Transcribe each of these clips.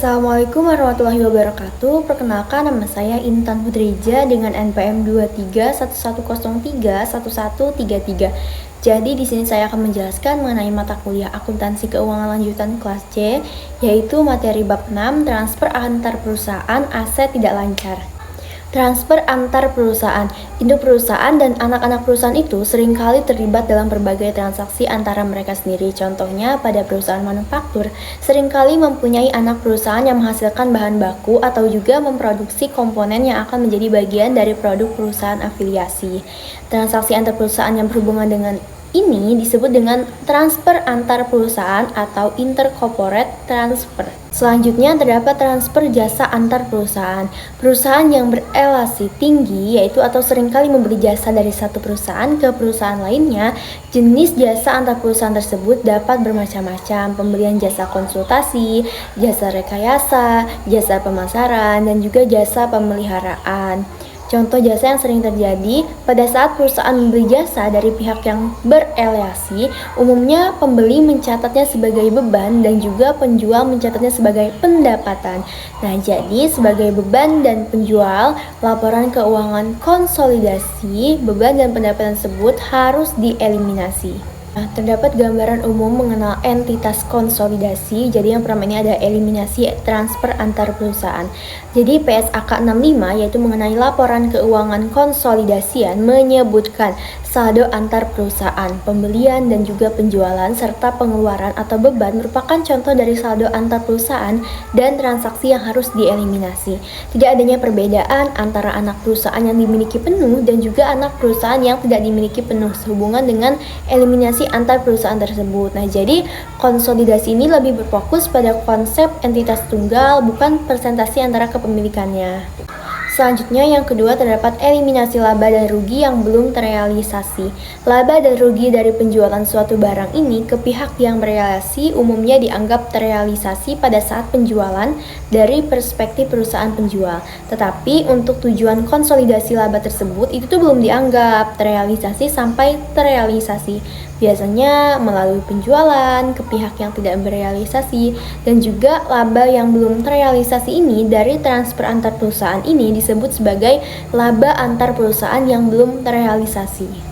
Assalamualaikum warahmatullahi wabarakatuh. Perkenalkan, nama saya Intan Putreja dengan NPM 2311031133. Jadi di sini saya akan menjelaskan mengenai mata kuliah Akuntansi Keuangan Lanjutan kelas C, yaitu materi bab 6, transfer antar perusahaan aset tidak lancar. Transfer antar perusahaan. Induk perusahaan dan anak-anak perusahaan itu seringkali terlibat dalam berbagai transaksi antara mereka sendiri. Contohnya, pada perusahaan manufaktur, seringkali mempunyai anak perusahaan yang menghasilkan bahan baku atau juga memproduksi komponen yang akan menjadi bagian dari produk perusahaan afiliasi. Transaksi antar perusahaan yang berhubungan dengan ini disebut dengan transfer antar perusahaan atau intercorporate transfer. Selanjutnya terdapat transfer jasa antar perusahaan. Perusahaan yang berelasi tinggi yaitu atau seringkali membeli jasa dari satu perusahaan ke perusahaan lainnya. Jenis jasa antar perusahaan tersebut dapat bermacam-macam, pembelian jasa konsultasi, jasa rekayasa, jasa pemasaran, dan juga jasa pemeliharaan. Contoh jasa yang sering terjadi pada saat perusahaan membeli jasa dari pihak yang berelasi, umumnya pembeli mencatatnya sebagai beban dan juga penjual mencatatnya sebagai pendapatan. Nah, jadi sebagai beban dan penjual, laporan keuangan konsolidasi, beban dan pendapatan tersebut harus dieliminasi. Nah, terdapat gambaran umum mengenal entitas konsolidasi. Jadi yang pertama ini ada eliminasi transfer antar perusahaan. Jadi PSAK 65 yaitu mengenai laporan keuangan konsolidasian menyebutkan saldo antar perusahaan, pembelian dan juga penjualan serta pengeluaran atau beban merupakan contoh dari saldo antar perusahaan dan transaksi yang harus dieliminasi. Tidak adanya perbedaan antara anak perusahaan yang dimiliki penuh dan juga anak perusahaan yang tidak dimiliki penuh sehubungan dengan eliminasi antar perusahaan tersebut. Nah, jadi konsolidasi ini lebih berfokus pada konsep entitas tunggal, bukan presentasi antara kepemilikannya. Selanjutnya yang kedua terdapat eliminasi laba dan rugi yang belum terrealisasi. Laba dan rugi dari penjualan suatu barang ini ke pihak yang berealisasi umumnya dianggap terrealisasi pada saat penjualan dari perspektif perusahaan penjual. Tetapi untuk tujuan konsolidasi laba tersebut itu tuh belum dianggap terrealisasi sampai terrealisasi. Biasanya melalui penjualan ke pihak yang tidak berealisasi dan juga laba yang belum terrealisasi ini dari transfer antar perusahaan ini disebut sebagai laba antar perusahaan yang belum terrealisasi.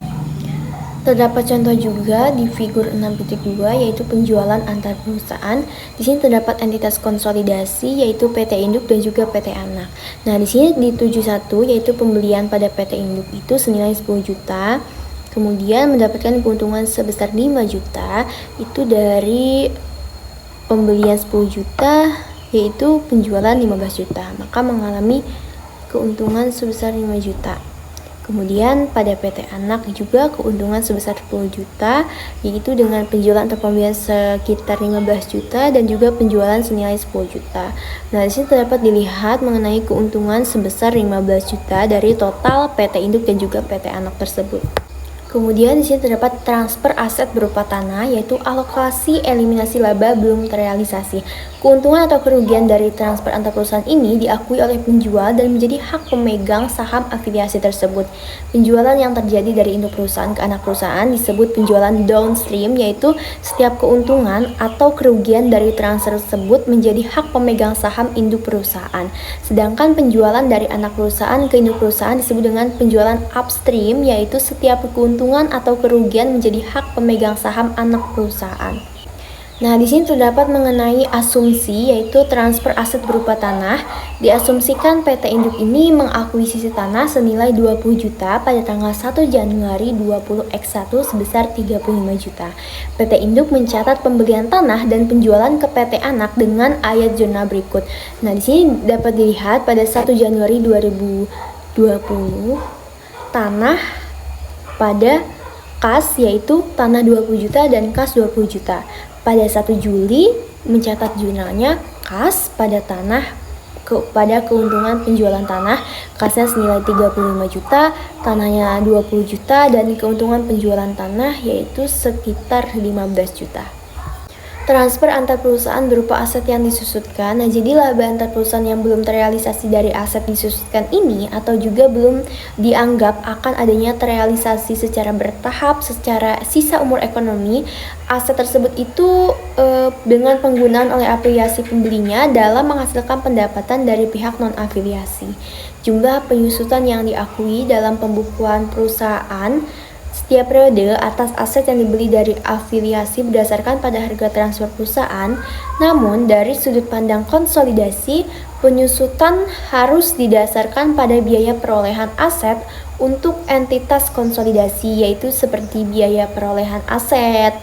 Terdapat contoh juga di figur 6.2 yaitu penjualan antar perusahaan. Di sini terdapat entitas konsolidasi yaitu PT Induk dan juga PT Anak. Nah, di sini di 71 yaitu pembelian pada PT Induk itu senilai 10 juta. Kemudian mendapatkan keuntungan sebesar 5 juta itu dari pembelian 10 juta yaitu penjualan 15 juta, maka mengalami keuntungan sebesar 5 juta. Kemudian pada PT Anak juga keuntungan sebesar 10 juta yaitu dengan penjualan atau pembelian sekitar 15 juta dan juga penjualan senilai 10 juta. Nah, di sini terdapat dilihat mengenai keuntungan sebesar 15 juta dari total PT Induk dan juga PT Anak tersebut. Kemudian di sini terdapat transfer aset berupa tanah yaitu alokasi eliminasi laba belum terrealisasi. Keuntungan atau kerugian dari transfer antar perusahaan ini diakui oleh penjual dan menjadi hak pemegang saham afiliasi tersebut. Penjualan yang terjadi dari induk perusahaan ke anak perusahaan disebut penjualan downstream, yaitu setiap keuntungan atau kerugian dari transfer tersebut menjadi hak pemegang saham induk perusahaan. Sedangkan penjualan dari anak perusahaan ke induk perusahaan disebut dengan penjualan upstream, yaitu setiap keuntungan atau kerugian menjadi hak pemegang saham anak perusahaan. Nah, di sini terdapat mengenai asumsi yaitu transfer aset berupa tanah. Diasumsikan PT Induk ini mengakuisisi tanah senilai 20 juta pada tanggal 1 Januari 20X1 sebesar 35 juta. PT Induk mencatat pembelian tanah dan penjualan ke PT Anak dengan ayat zona berikut. Nah, di sini dapat dilihat pada 1 Januari 2020 tanah pada kas yaitu tanah 20 juta dan kas 20 juta. Pada 1 Juli mencatat jurnalnya kas pada pada keuntungan penjualan tanah, kasnya senilai 35 juta, tanahnya 20 juta dan keuntungan penjualan tanah yaitu sekitar 15 juta. Transfer antar perusahaan berupa aset yang disusutkan. Nah, jadi laba antar perusahaan yang belum terrealisasi dari aset disusutkan ini atau juga belum dianggap akan adanya terrealisasi secara bertahap secara sisa umur ekonomi, aset tersebut itu dengan penggunaan oleh afiliasi pembelinya dalam menghasilkan pendapatan dari pihak non-afiliasi. Jumlah penyusutan yang diakui dalam pembukuan perusahaan setiap periode atas aset yang dibeli dari afiliasi berdasarkan pada harga transfer perusahaan, namun dari sudut pandang konsolidasi, penyusutan harus didasarkan pada biaya perolehan aset untuk entitas konsolidasi, yaitu seperti biaya perolehan aset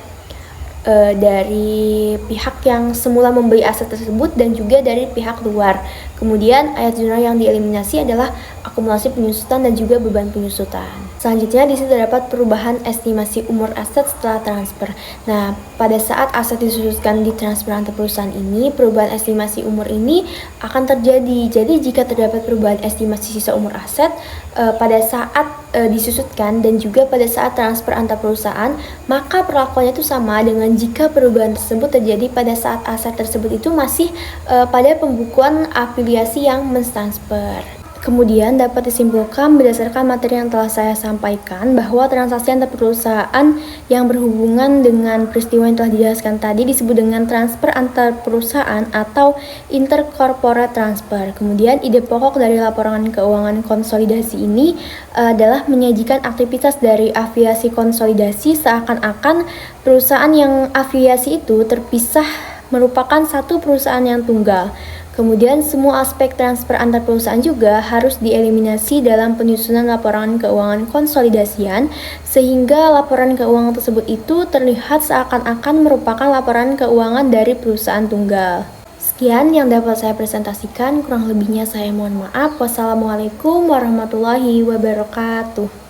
dari pihak yang semula membeli aset tersebut dan juga dari pihak luar. Kemudian ayat jurnal yang dieliminasi adalah akumulasi penyusutan dan juga beban penyusutan. Selanjutnya di situ terdapat perubahan estimasi umur aset setelah transfer. Nah, pada saat aset disusutkan di transfer antar perusahaan ini, perubahan estimasi umur ini akan terjadi. Jadi jika terdapat perubahan estimasi sisa umur aset pada saat disusutkan dan juga pada saat transfer antar perusahaan, maka perlakuannya itu sama dengan jika perubahan tersebut terjadi pada saat aset tersebut itu masih pada pembukuan afiliasi yang mentransfer. Kemudian dapat disimpulkan berdasarkan materi yang telah saya sampaikan bahwa transaksi antar perusahaan yang berhubungan dengan peristiwa yang telah dijelaskan tadi disebut dengan transfer antar perusahaan atau intercorporate transfer. Kemudian ide pokok dari laporan keuangan konsolidasi ini adalah menyajikan aktivitas dari afiliasi konsolidasi seakan-akan perusahaan yang afiliasi itu terpisah merupakan satu perusahaan yang tunggal. Kemudian semua aspek transfer antar perusahaan juga harus dieliminasi dalam penyusunan laporan keuangan konsolidasian sehingga laporan keuangan tersebut itu terlihat seakan-akan merupakan laporan keuangan dari perusahaan tunggal. Sekian yang dapat saya presentasikan, kurang lebihnya saya mohon maaf. Wassalamualaikum warahmatullahi wabarakatuh.